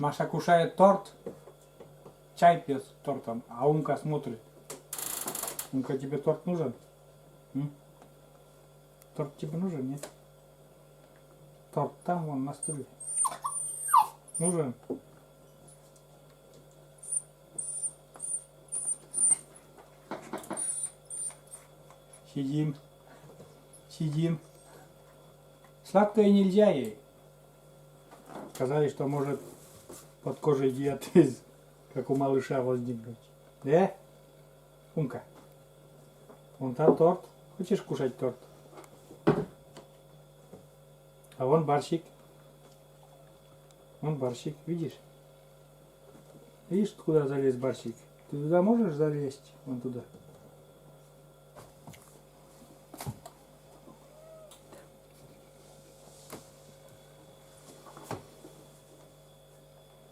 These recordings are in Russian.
Маша кушает торт, чай пьет с тортом, а Умка смотрит. Умка, тебе торт нужен? М? Торт тебе нужен, нет? Торт там, вон, на столе. Нужен? Сидим. Сидим. Сладкое нельзя ей. Сказали, что может под кожей диатез, как у малыша, возникнуть. Да? Умка. Вон там торт. Хочешь кушать торт? А вон борщик. Вон борщик, видишь? Видишь, куда залез борщик? Ты туда можешь залезть? Вон туда.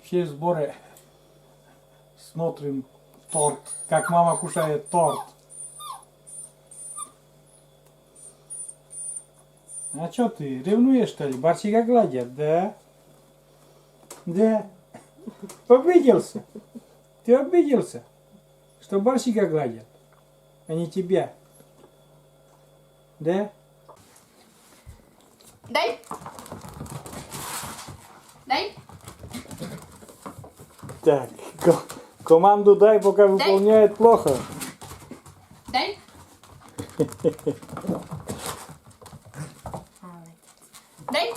Все сборы смотрим торт, как мама кушает торт. А что ты, ревнуешь, что ли? Борщика гладят, да? Да. Обиделся? Ты обиделся, что борщика гладят, а не тебя? Да? Дай. Дай. Так, команду дай, пока выполняет плохо. Дай. Дай.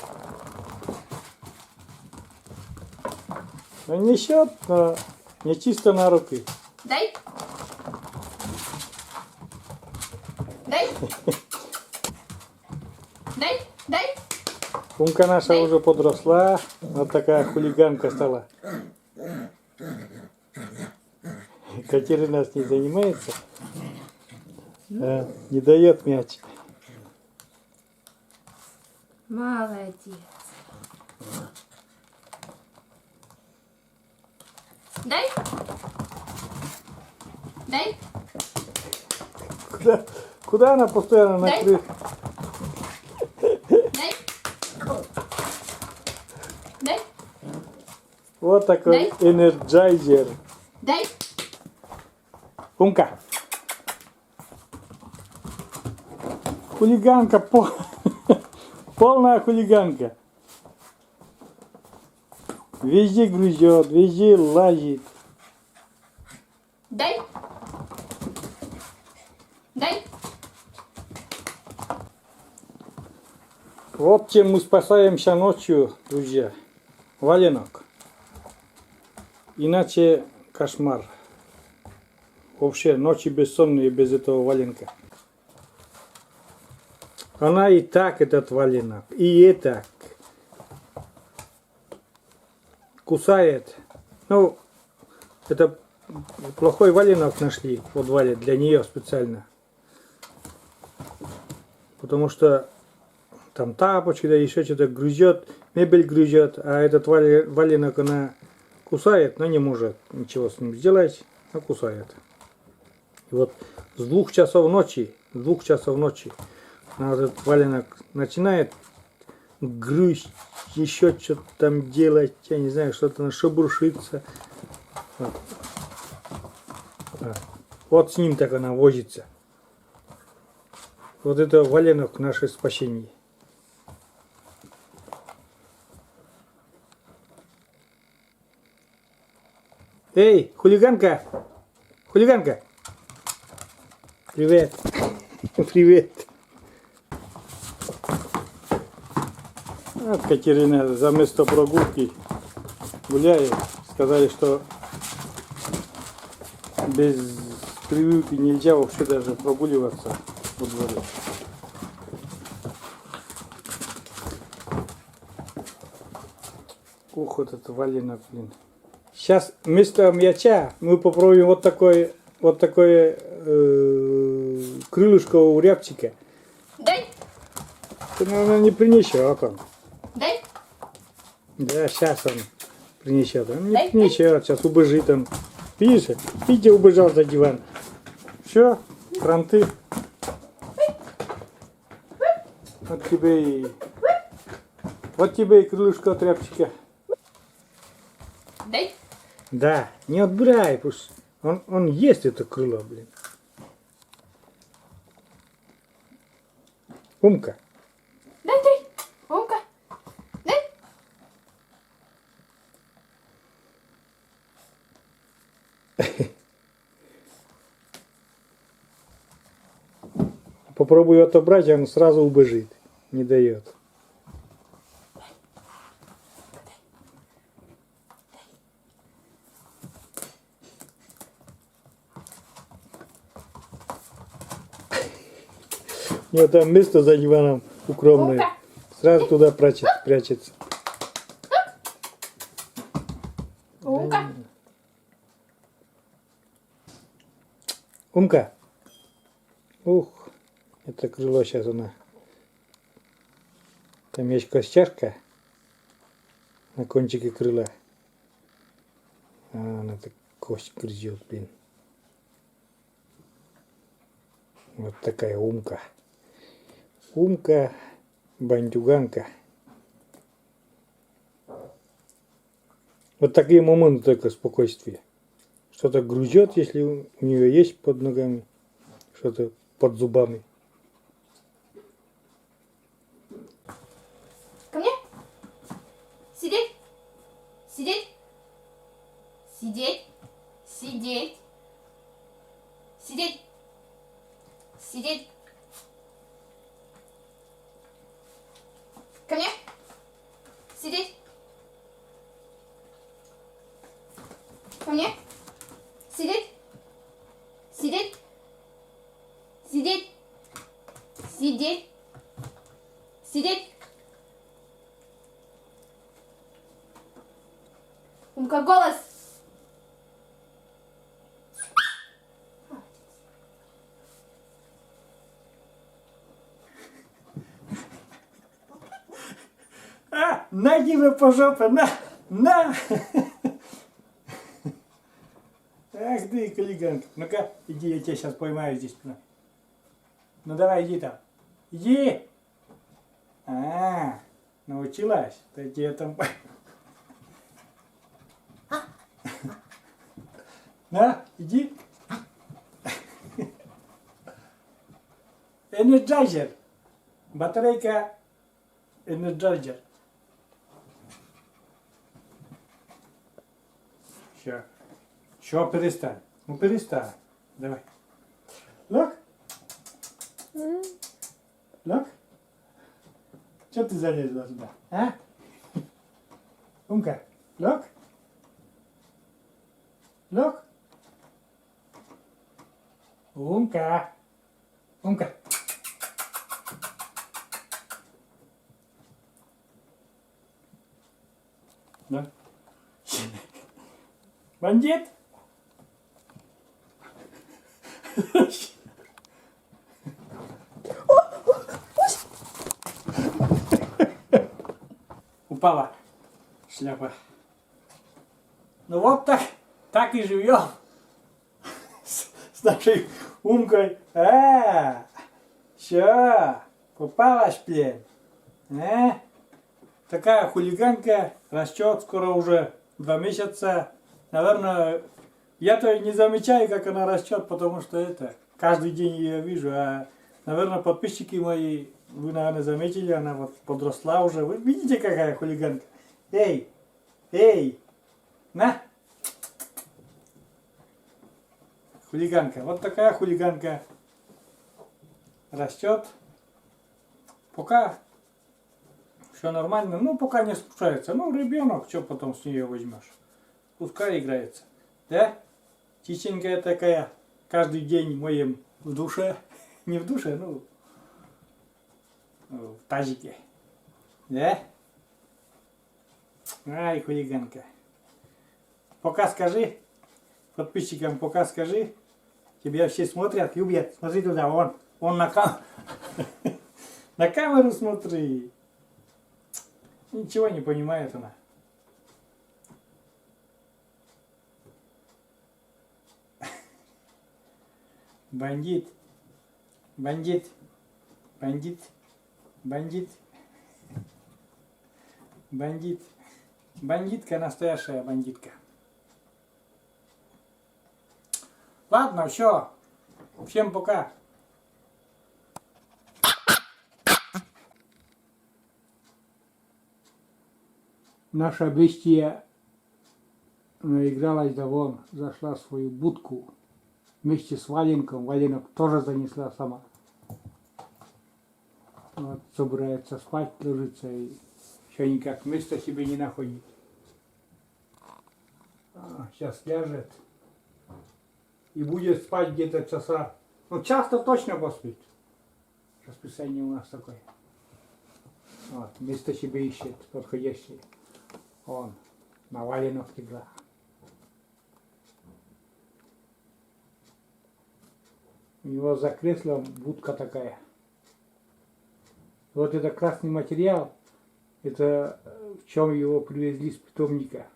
Он несет, но не чисто на руки. Дай. Дай. Дай. Дай. Умка наша уже подросла, вот такая хулиганка стала. Катерина с ней занимается, не дает мяч. Молодец. Дай. Дай. Куда она постоянно накрыт? Дай. Дай. Вот такой Дай. энерджайзер. Дай. Умка. Хулиганка, полная хулиганка. Везде грызет, везде лазит. Дай. Дай. Вот чем мы спасаемся ночью, друзья. Валенок. Иначе кошмар. Вообще ночи бессонные без этого валенка. Она и так этот валенок, и так кусает. Ну, это плохой валенок нашли в подвале для нее специально. Потому что там тапочки, да еще что-то грызет, мебель грызет, а этот валенок она кусает, но не может ничего с ним сделать, а кусает. И вот с 2 часов ночи, она этот валенок начинает грызть, еще что-то там делать, я не знаю, что-то шебуршится. Вот. Вот с ним так она возится. Вот это валенок наше спасение. Эй, хулиганка! Хулиганка! Привет! Привет! Вот Катерина за место прогулки гуляет. Сказали, что без прививки нельзя вообще даже прогуливаться во дворе. Ух, вот это валенок, блин. Сейчас вместо мяча мы попробуем вот такое крылышко у рябчика. Дай. Это, наверное, не принесет он. Дай. Да, сейчас он принесет. Он не Дай, принесет, сейчас убежит он. Видишь? Видите, убежал за диван. Все, кранты. Вот тебе и крылышко от рябчика. Да, не отбирай, пусть. Он есть это крыло, блин. Умка. Дай. Умка. Дай. Попробую отобрать, он сразу убежит. Не дает. У него там место за диваном укромное. Умка. Сразу туда прячется. Умка. Умка. Ух, это крыло сейчас она. Там есть костяшка на кончике крыла. А она так кость грызет, блин. Вот такая умка. Умка, бандюганка. Вот такие моменты только спокойствия. Что-то грызет, если у нее есть под ногами, что-то под зубами. Ко мне. Сидеть. Сидеть. Сидеть. Сидеть. Сидеть. Сидеть. Ко мне. Сидеть. Ко мне. Сидеть. Сидеть. Сидеть. Сидеть. Сидеть. Умка, голос. А, на тебе по жопе, на! Ах ты, коллеганка. Ну-ка, иди, я тебя сейчас поймаю здесь. Ну давай, иди там. Иди! А, научилась? Да тебе там... На, иди. Энерджайзер. Батарейка Энерджайзер. Все, перестань. Ну перестань. Давай. Look. Look. Что ты залезла сюда? А? Умка. Look. Look. Умка. Умка. Да? Бандит? Упала шляпа. Ну вот так и живем с нашей умкой. Все, попалась в плен. Такая хулиганка, растет скоро уже 2 месяца. Наверное, я-то не замечаю, как она растет, потому что это каждый день ее вижу. А, наверное, подписчики мои, вы, наверное, заметили, она вот подросла уже. Вы видите, какая хулиганка? Эй, на! Хулиганка, вот такая хулиганка растет. Пока все нормально, ну пока не слушается. Ну, ребенок, что потом с нее возьмешь? Пускай играется. Да? Чистенькая такая, каждый день моем в душе. Не в душе, ну, в тазике. Да? Ай, хулиганка. Пока скажи, подписчикам пока скажи. Тебя все смотрят, любят. Смотри туда, он на камеру смотри. Ничего не понимает она. Бандит, бандит, бандит, бандит, бандит, бандитка, настоящая бандитка. Ладно, все. Всем пока. Наша бестия наигралась, да вон, зашла в свою будку вместе с Валенком. Валенок тоже занесла сама. Вот, собирается спать, ложится и еще никак места себе не находит. Сейчас ляжет и будет спать где-то часа. Ну, часто точно поспит. Расписание у нас такое. Вот, место себе ищет подходящее. Он на Валенок легла. У него за креслом будка такая. Вот это красный материал, это в чем его привезли с питомника.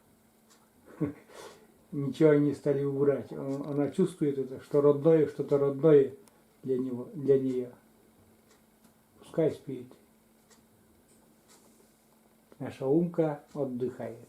Ничего они не стали убирать. Она чувствует это, что родное, что-то родное для него, для нее. Пускай спит. Наша Умка отдыхает.